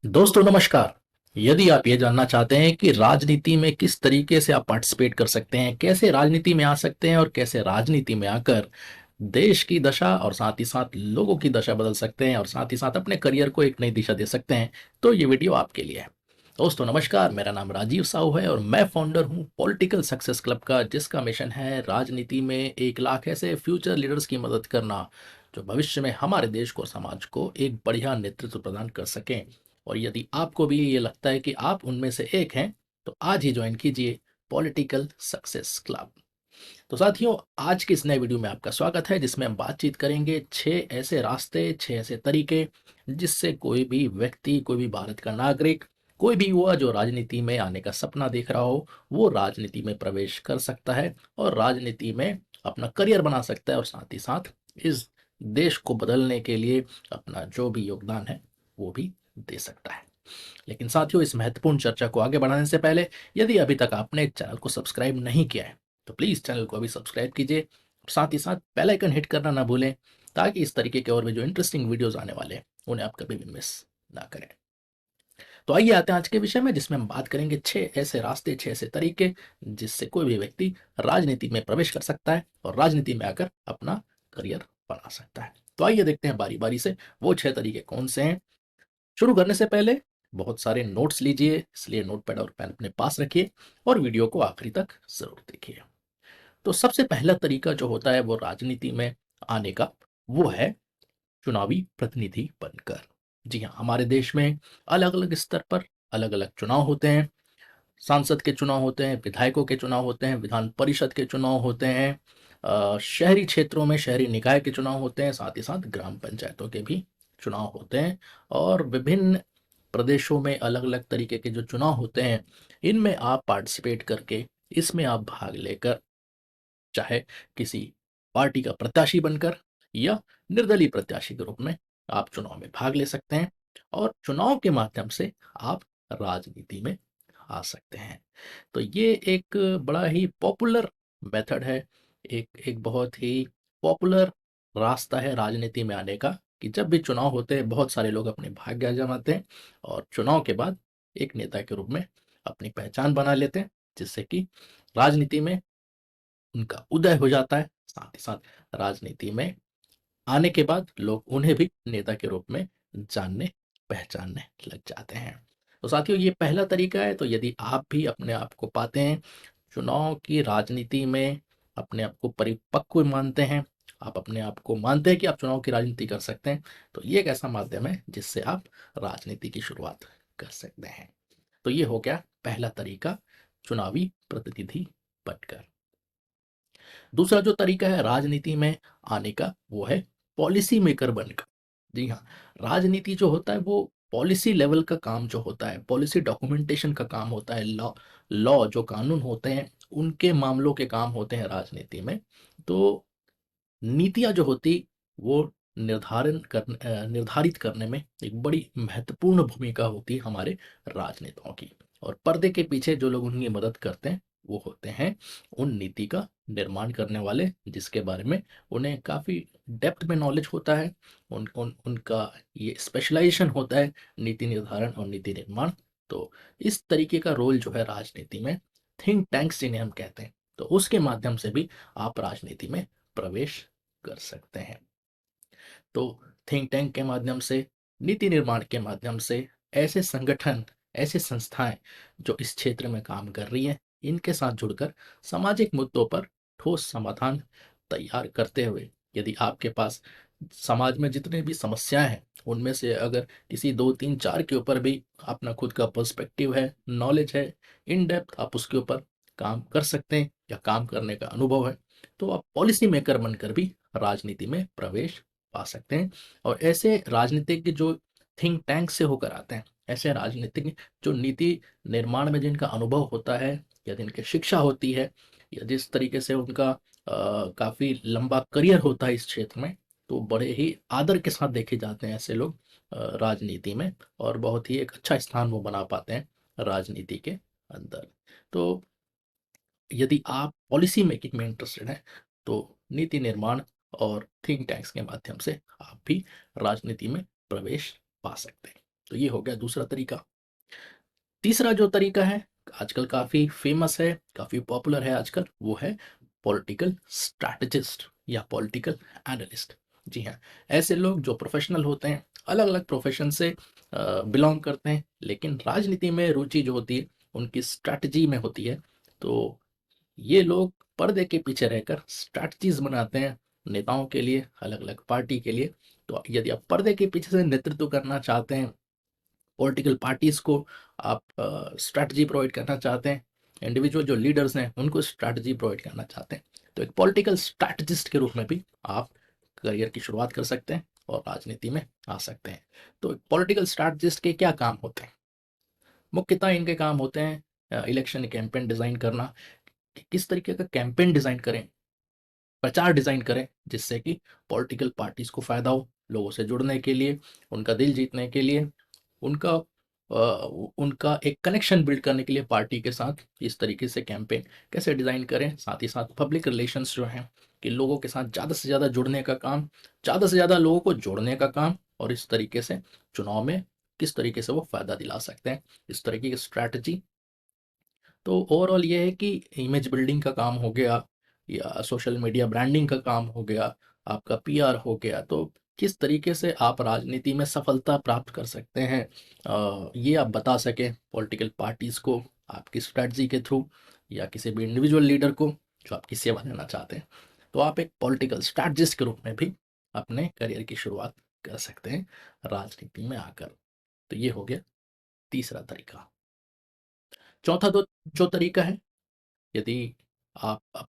दोस्तों नमस्कार। यदि आप ये जानना चाहते हैं कि राजनीति में किस तरीके से आप पार्टिसिपेट कर सकते हैं, कैसे राजनीति में आ सकते हैं और कैसे राजनीति में आकर देश की दशा और साथ ही साथ लोगों की दशा बदल सकते हैं और साथ ही साथ अपने करियर को एक नई दिशा दे सकते हैं, तो ये वीडियो आपके लिए है। दोस्तों नमस्कार, मेरा नाम राजीव साहू है और मैं फाउंडर हूँ पॉलिटिकल सक्सेस क्लब का, जिसका मिशन है राजनीति में 1 लाख ऐसे फ्यूचर लीडर्स की मदद करना जो भविष्य में हमारे देश को, समाज को एक बढ़िया नेतृत्व प्रदान कर सकें। और यदि आपको भी ये लगता है कि आप उनमें से एक हैं, तो आज ही ज्वाइन कीजिए पॉलिटिकल सक्सेस क्लब। तो साथियों, आज के इस नए वीडियो में आपका स्वागत है, जिसमें हम बातचीत करेंगे 6 ऐसे रास्ते, 6 ऐसे तरीके जिससे कोई भी व्यक्ति, कोई भी भारत का नागरिक, कोई भी हुआ जो राजनीति में आने का सपना देख रहा हो, वो राजनीति में प्रवेश कर सकता है और राजनीति में अपना करियर बना सकता है और साथ ही साथ इस देश को बदलने के लिए अपना जो भी योगदान है वो भी दे सकता है। लेकिन साथियों, इस महत्वपूर्ण चर्चा को आगे बढ़ाने से पहले, यदि अभी तक आपने चैनल को सब्सक्राइब नहीं किया है, तो प्लीज़ चैनल को अभी सब्सक्राइब कीजिए। साथ ही साथ बेल आइकन हिट करना ना भूलें, ताकि इस तरीके के और भी जो इंटरेस्टिंग वीडियोस आने वाले हैं उन्हें आप कभी भी मिस ना करें। तो आइए आते हैं आज के विषय में, जिसमें हम बात करेंगे 6 ऐसे रास्ते, 6 ऐसे तरीके जिससे कोई भी व्यक्ति राजनीति में प्रवेश कर सकता है और राजनीति में आकर अपना करियर बना सकता है। तो आइए देखते हैं बारी बारी से वो 6 तरीके कौन से हैं। शुरू करने से पहले बहुत सारे नोट्स लीजिए, इसलिए नोटपैड और पेन अपने पास रखिए और वीडियो को आखिरी तक जरूर देखिए। तो सबसे पहला तरीका जो होता है वो राजनीति में आने का, वो है चुनावी प्रतिनिधि बनकर। जी हाँ, हमारे देश में अलग अलग स्तर पर अलग अलग चुनाव होते हैं। सांसद के चुनाव होते हैं, विधायकों के चुनाव होते हैं, विधान परिषद के चुनाव होते हैं, शहरी क्षेत्रों में शहरी निकाय के चुनाव होते हैं, साथ ही साथ ग्राम पंचायतों के भी चुनाव होते हैं। और विभिन्न प्रदेशों में अलग अलग तरीके के जो चुनाव होते हैं, इनमें आप पार्टिसिपेट करके, इसमें आप भाग लेकर, चाहे किसी पार्टी का प्रत्याशी बनकर या निर्दलीय प्रत्याशी के रूप में आप चुनाव में भाग ले सकते हैं और चुनाव के माध्यम से आप राजनीति में आ सकते हैं। तो ये एक बड़ा ही पॉपुलर मेथड है, एक एक बहुत ही पॉपुलर रास्ता है राजनीति में आने का, कि जब भी चुनाव होते हैं बहुत सारे लोग अपने भाग्य आजमाते हैं और चुनाव के बाद एक नेता के रूप में अपनी पहचान बना लेते हैं, जिससे कि राजनीति में उनका उदय हो जाता है। साथ ही साथ राजनीति में आने के बाद लोग उन्हें भी नेता के रूप में जानने पहचानने लग जाते हैं। तो साथियों, ये पहला तरीका है। तो यदि आप भी अपने आप को पाते हैं चुनाव की राजनीति में, अपने आप को परिपक्व मानते हैं, आप अपने आप को मानते हैं कि आप चुनाव की राजनीति कर सकते हैं, तो ये एक ऐसा माध्यम है जिससे आप राजनीति की शुरुआत कर सकते हैं। तो ये हो गया पहला तरीका, चुनावी प्रतिनिधि बनकर। दूसरा जो तरीका है राजनीति में आने का, वो है पॉलिसी मेकर बनकर। जी हाँ, राजनीति जो होता है वो पॉलिसी लेवल का काम जो होता है, पॉलिसी डॉक्यूमेंटेशन का काम होता है, लॉ लॉ जो कानून होते हैं उनके मामलों के काम होते हैं राजनीति में। तो नीतियाँ जो होती वो निर्धारित करने में एक बड़ी महत्वपूर्ण भूमिका होती है हमारे राजनेताओं की। और पर्दे के पीछे जो लोग उनकी मदद करते हैं वो होते हैं उन नीति का निर्माण करने वाले, जिसके बारे में उन्हें काफ़ी डेप्थ में नॉलेज होता है। उनका ये स्पेशलाइजेशन होता है, नीति निर्धारण और नीति निर्माण। तो इस तरीके का रोल जो है राजनीति में, थिंक टैंक्स जिन्हें हम कहते हैं, तो उसके माध्यम से भी आप राजनीति में प्रवेश कर सकते हैं। तो थिंक टैंक के माध्यम से, नीति निर्माण के माध्यम से, ऐसे संगठन, ऐसे संस्थाएं जो इस क्षेत्र में काम कर रही हैं, इनके साथ जुड़कर सामाजिक मुद्दों पर ठोस समाधान तैयार करते हुए, यदि आपके पास समाज में जितने भी समस्याएं हैं उनमें से अगर किसी 2 3 4 के ऊपर भी अपना खुद का पर्सपेक्टिव है, नॉलेज है, इन डेप्थ आप उसके ऊपर काम कर सकते हैं या काम करने का अनुभव है, तो आप पॉलिसी मेकर बनकर भी राजनीति में प्रवेश पा सकते हैं। और ऐसे राजनीतिज्ञ जो थिंक टैंक से होकर आते हैं, ऐसे राजनीतिज्ञ जो नीति निर्माण में जिनका अनुभव होता है या जिनकी शिक्षा होती है या जिस तरीके से उनका काफ़ी लंबा करियर होता है इस क्षेत्र में, तो बड़े ही आदर के साथ देखे जाते हैं ऐसे लोग राजनीति में, और बहुत ही एक अच्छा स्थान वो बना पाते हैं राजनीति के अंदर। तो यदि आप पॉलिसी मेकिंग में इंटरेस्टेड हैं, तो नीति निर्माण और थिंक टैंक्स के माध्यम से आप भी राजनीति में प्रवेश पा सकते हैं। तो ये हो गया दूसरा तरीका। तीसरा जो तरीका है, आजकल काफ़ी फेमस है, काफ़ी पॉपुलर है आजकल, वो है पॉलिटिकल स्ट्रैटेजिस्ट या पॉलिटिकल एनालिस्ट। जी हाँ, ऐसे लोग जो प्रोफेशनल होते हैं, अलग-अलग प्रोफेशन से बिलॉन्ग करते हैं, लेकिन राजनीति में रुचि जो होती है, उनकी स्ट्रैटेजी में होती है। तो ये लोग पर्दे के पीछे रहकर स्ट्रैटेजीज़ बनाते हैं नेताओं के लिए, अलग-अलग पार्टी के लिए। तो यदि आप पर्दे के पीछे से नेतृत्व करना चाहते हैं, पॉलिटिकल पार्टीज़ को आप स्ट्रैटेजी प्रोवाइड करना चाहते हैं, इंडिविजुअल जो लीडर्स हैं उनको स्ट्रैटेजी प्रोवाइड करना चाहते हैं, तो एक पॉलिटिकल स्ट्रैटेजिस्ट के रूप में भी आप करियर की शुरुआत कर सकते हैं और राजनीति में आ सकते हैं। तो पॉलिटिकल स्ट्रैटेजिस्ट के क्या काम होते हैं? मुख्यतः इनके काम होते हैं इलेक्शन कैंपेन डिज़ाइन करना, कि किस तरीके का कैंपेन डिज़ाइन करें, प्रचार डिज़ाइन करें जिससे कि पॉलिटिकल पार्टीज़ को फ़ायदा हो, लोगों से जुड़ने के लिए, उनका दिल जीतने के लिए, उनका उनका एक कनेक्शन बिल्ड करने के लिए पार्टी के साथ इस तरीके से कैंपेन कैसे डिज़ाइन करें। साथ ही साथ पब्लिक रिलेशंस जो हैं कि लोगों के साथ ज़्यादा से ज़्यादा जुड़ने का काम, ज़्यादा से ज़्यादा लोगों को जोड़ने का काम, और इस तरीके से चुनाव में किस तरीके से वो फ़ायदा दिला सकते हैं, इस तरीके की स्ट्रैटेजी। तो ओवरऑल ये है कि इमेज बिल्डिंग का काम हो गया या सोशल मीडिया ब्रांडिंग का काम हो गया, आपका पीआर हो गया। तो किस तरीके से आप राजनीति में सफलता प्राप्त कर सकते हैं, ये आप बता सकें पॉलिटिकल पार्टीज़ को आपकी स्ट्रेटजी के थ्रू, या किसी भी इंडिविजुअल लीडर को जो आपकी सेवा लेना चाहते हैं। तो आप एक पॉलिटिकल स्ट्रैटेजिस्ट के रूप में भी अपने करियर की शुरुआत कर सकते हैं राजनीति में आकर। तो ये हो गया तीसरा तरीका। चौथा तो जो तरीका है, यदि आप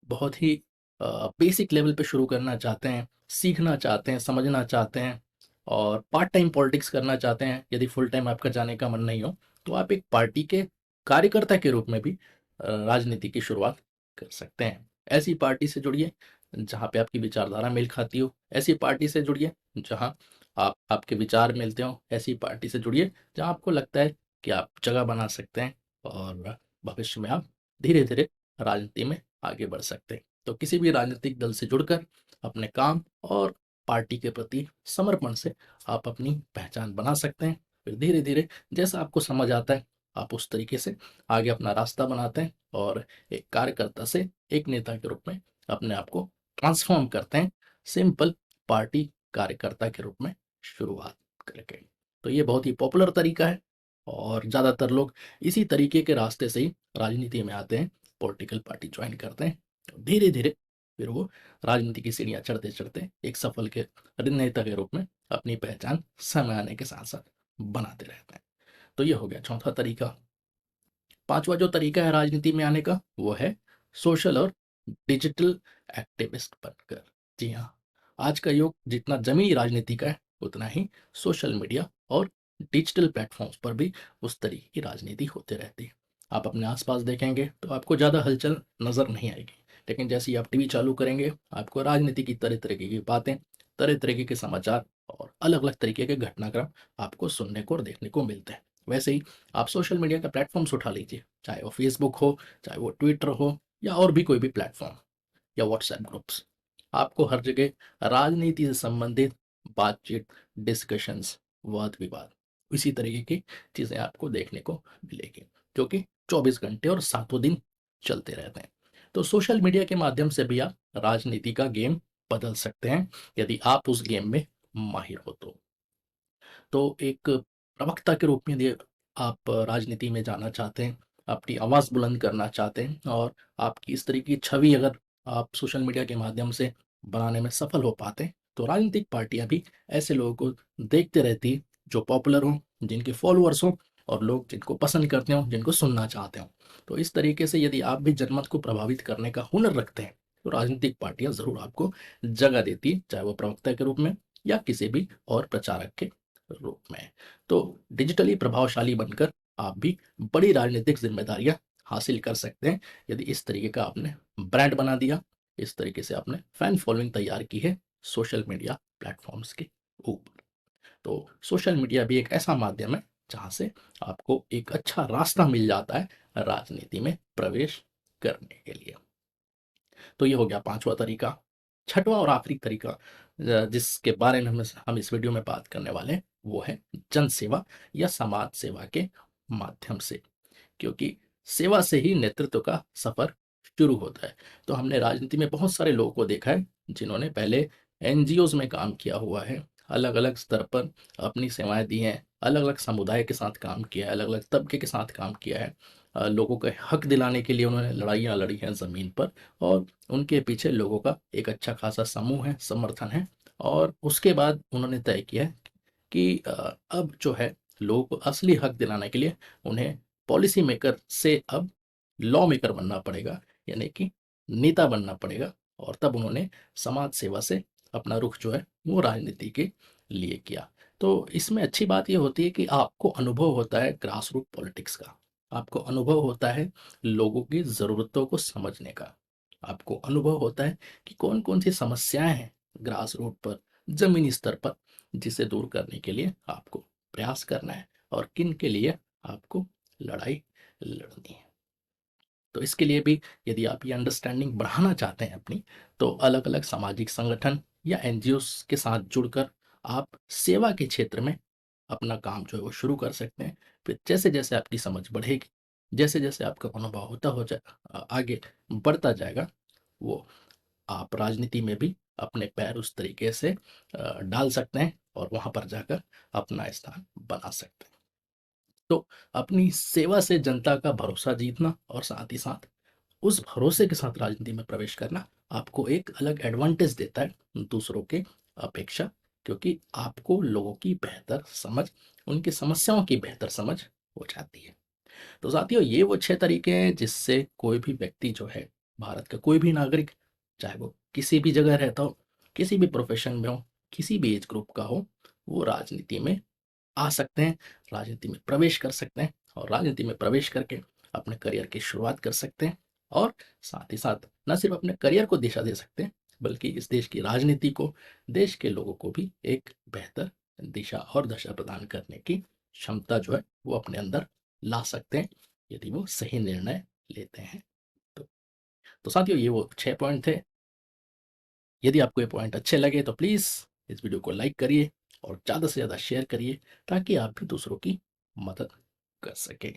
बहुत ही बेसिक लेवल पे शुरू करना चाहते हैं, सीखना चाहते हैं, समझना चाहते हैं और पार्ट टाइम पॉलिटिक्स करना चाहते हैं, यदि फुल टाइम आपका जाने का मन नहीं हो, तो आप एक पार्टी के कार्यकर्ता के रूप में भी राजनीति की शुरुआत कर सकते हैं। ऐसी पार्टी से जुड़िए जहाँ पे आपकी विचारधारा मेल खाती हो, ऐसी पार्टी से जुड़िए जहाँ आपके विचार मिलते हो, ऐसी पार्टी से जुड़िए जहाँ आपको लगता है कि आप जगह बना सकते हैं और भविष्य में आप धीरे-धीरे राजनीति में आगे बढ़ सकते हैं। तो किसी भी राजनीतिक दल से जुड़कर अपने काम और पार्टी के प्रति समर्पण से आप अपनी पहचान बना सकते हैं। फिर धीरे-धीरे जैसा आपको समझ आता है, आप उस तरीके से आगे अपना रास्ता बनाते हैं और एक कार्यकर्ता से एक नेता के रूप में अपने आप को ट्रांसफ़ॉर्म करते हैं, सिंपल पार्टी कार्यकर्ता के रूप में शुरुआत करके। तो ये बहुत ही पॉपुलर तरीका है और ज़्यादातर लोग इसी तरीके के रास्ते से ही राजनीति में आते हैं, पॉलिटिकल पार्टी ज्वाइन करते हैं। धीरे धीरे फिर वो राजनीति की सीढ़ियाँ चढ़ते चढ़ते एक सफल के नेता के रूप में अपनी पहचान समय आने के साथ साथ बनाते रहते हैं। तो ये हो गया चौथा तरीका। पांचवा जो तरीका है राजनीति में आने का, वो है सोशल और डिजिटल एक्टिविस्ट बनकर। जी हाँ, आज का युग जितना जमीनी राजनीति का है, उतना ही सोशल मीडिया और डिजिटल प्लेटफॉर्म्स पर भी उस तरीके की राजनीति होते रहती है। आप अपने आसपास देखेंगे तो आपको ज़्यादा हलचल नज़र नहीं आएगी, लेकिन जैसे ही आप टीवी चालू करेंगे, आपको राजनीति की तरह तरीके की बातें, तरह तरीके के समाचार और अलग अलग तरीके के घटनाक्रम आपको सुनने को और देखने को मिलते हैं। वैसे ही आप सोशल मीडिया का प्लेटफॉर्म्स उठा लीजिए, चाहे वो फेसबुक हो, चाहे वो ट्विटर हो, या और भी कोई भी प्लेटफॉर्म, या व्हाट्सएप ग्रुप्स। आपको हर जगह राजनीति से संबंधित बातचीत, डिस्कशंस, वाद विवाद, इसी तरीके की चीज़ें आपको देखने को मिलेगी, जो कि 24 घंटे और सातों दिन चलते रहते हैं। तो सोशल मीडिया के माध्यम से भी आप राजनीति का गेम बदल सकते हैं, यदि आप उस गेम में माहिर हो तो एक प्रवक्ता के रूप में यदि आप राजनीति में जाना चाहते हैं, अपनी आवाज़ बुलंद करना चाहते हैं और आपकी इस तरह की छवि अगर आप सोशल मीडिया के माध्यम से बनाने में सफल हो पाते हैं, तो राजनीतिक पार्टियां भी ऐसे लोगों को देखते रहती हैं जो पॉपुलर हों, जिनके फॉलोअर्स हों और लोग जिनको पसंद करते हों, जिनको सुनना चाहते हों। तो इस तरीके से यदि आप भी जनमत को प्रभावित करने का हुनर रखते हैं, तो राजनीतिक पार्टियां ज़रूर आपको जगह देती हैं, चाहे वो प्रवक्ता के रूप में या किसी भी और प्रचारक के रूप में। तो डिजिटली प्रभावशाली बनकर आप भी बड़ी राजनीतिक जिम्मेदारियां हासिल कर सकते हैं, यदि इस तरीके का आपने ब्रांड बना दिया, इस तरीके से आपने फैन फॉलोइंग तैयार की है सोशल मीडिया प्लेटफॉर्म्स के ऊपर। तो सोशल मीडिया भी एक ऐसा माध्यम है जहां से आपको एक अच्छा रास्ता मिल जाता है राजनीति में प्रवेश करने के लिए। तो ये हो गया पांचवा तरीका। छठवां और आखिरी तरीका जिसके बारे में हम इस वीडियो में बात करने वाले हैं, वो है जन सेवा या समाज सेवा के माध्यम से, क्योंकि सेवा से ही नेतृत्व का सफर शुरू होता है। तो हमने राजनीति में बहुत सारे लोगों को देखा है जिन्होंने पहले एनजीओज में काम किया हुआ है, अलग अलग स्तर पर अपनी सेवाएं दी हैं, अलग अलग समुदाय के साथ काम किया है, अलग अलग तबके के साथ काम किया है, लोगों के हक दिलाने के लिए उन्होंने लड़ाइयाँ लड़ी हैं ज़मीन पर, और उनके पीछे लोगों का एक अच्छा खासा समूह है, समर्थन है। और उसके बाद उन्होंने तय किया है कि अब जो है लोगों को असली हक दिलाने के लिए उन्हें पॉलिसी मेकर से अब लॉ मेकर बनना पड़ेगा, यानी कि नेता बनना पड़ेगा। और तब उन्होंने समाज सेवा से अपना रुख जो है वो राजनीति के लिए किया। तो इसमें अच्छी बात ये होती है कि आपको अनुभव होता है ग्रास रूट पॉलिटिक्स का, आपको अनुभव होता है लोगों की ज़रूरतों को समझने का, आपको अनुभव होता है कि कौन कौन सी समस्याएं हैं ग्रास रूट पर, ज़मीनी स्तर पर, जिसे दूर करने के लिए आपको प्रयास करना है और किन के लिए आपको लड़ाई लड़नी है। तो इसके लिए भी यदि आप ये अंडरस्टैंडिंग बढ़ाना चाहते हैं अपनी, तो अलग अलग सामाजिक संगठन या एनजीओ के साथ जुड़कर आप सेवा के क्षेत्र में अपना काम जो है वो शुरू कर सकते हैं। फिर जैसे जैसे आपकी समझ बढ़ेगी, जैसे जैसे आपका अनुभव होता हो जाए, आगे बढ़ता जाएगा, वो आप राजनीति में भी अपने पैर उस तरीके से डाल सकते हैं और वहां पर जाकर अपना स्थान बना सकते हैं। तो अपनी सेवा से जनता का भरोसा जीतना और साथ ही साथ उस भरोसे के साथ राजनीति में प्रवेश करना आपको एक अलग एडवांटेज देता है दूसरों के अपेक्षा, क्योंकि आपको लोगों की बेहतर समझ, उनकी समस्याओं की बेहतर समझ हो जाती है। तो साथियों, ये वो 6 तरीके हैं जिससे कोई भी व्यक्ति जो है, भारत का कोई भी नागरिक, चाहे वो किसी भी जगह रहता हो, किसी भी प्रोफेशन में हो, किसी भी एज ग्रुप का हो, वो राजनीति में आ सकते हैं, राजनीति में प्रवेश कर सकते हैं और राजनीति में प्रवेश करके अपने करियर की शुरुआत कर सकते हैं। और साथ ही साथ न सिर्फ अपने करियर को दिशा दे सकते हैं, बल्कि इस देश की राजनीति को, देश के लोगों को भी एक बेहतर दिशा और दशा प्रदान करने की क्षमता जो है वो अपने अंदर ला सकते हैं, यदि वो सही निर्णय लेते हैं। तो, तो साथियों, ये वो 6 पॉइंट थे। यदि आपको ये पॉइंट अच्छे लगे तो प्लीज़ इस वीडियो को लाइक करिए और ज़्यादा से ज़्यादा शेयर करिए, ताकि आप भी दूसरों की मदद कर सकें।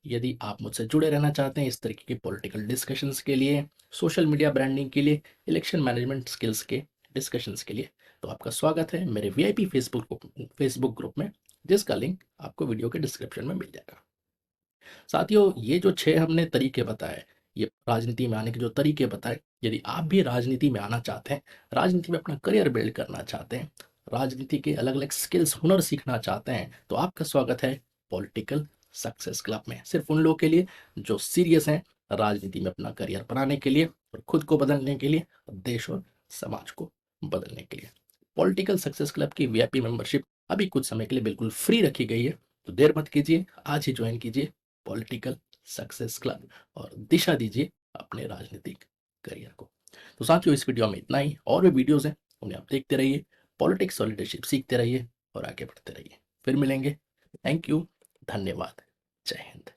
यदि आप मुझसे जुड़े रहना चाहते हैं इस तरीके के पॉलिटिकल डिस्कशंस के लिए, सोशल मीडिया ब्रांडिंग के लिए, इलेक्शन मैनेजमेंट स्किल्स के डिस्कशंस के लिए, तो आपका स्वागत है मेरे वीआईपी फेसबुक ग्रुप में, जिसका लिंक आपको वीडियो के डिस्क्रिप्शन में मिल जाएगा। साथियों, ये जो 6 हमने तरीके बताए, ये राजनीति में आने के जो तरीके बताए, यदि आप भी राजनीति में आना चाहते हैं, राजनीति में अपना करियर बिल्ड करना चाहते हैं, राजनीति के अलग अलग स्किल्स, हुनर सीखना चाहते हैं, तो आपका स्वागत है पॉलिटिकल सक्सेस क्लब में। सिर्फ उन लोगों के लिए जो सीरियस हैं राजनीति में अपना करियर बनाने के लिए और खुद को बदलने के लिए और देश और समाज को बदलने के लिए। पॉलिटिकल सक्सेस क्लब की वीआईपी मेंबरशिप अभी कुछ समय के लिए बिल्कुल फ्री रखी गई है, तो देर मत कीजिए, आज ही ज्वाइन कीजिए पॉलिटिकल सक्सेस क्लब और दिशा दीजिए अपने राजनीतिक करियर को। तो साथियों, इस वीडियो में इतना ही। और भी वीडियोस हैं, उन्हें आप देखते रहिए, पॉलिटिक्स और लीडरशिप सीखते रहिए और आगे बढ़ते रहिए। फिर मिलेंगे। थैंक यू, धन्यवाद, जय हिंद।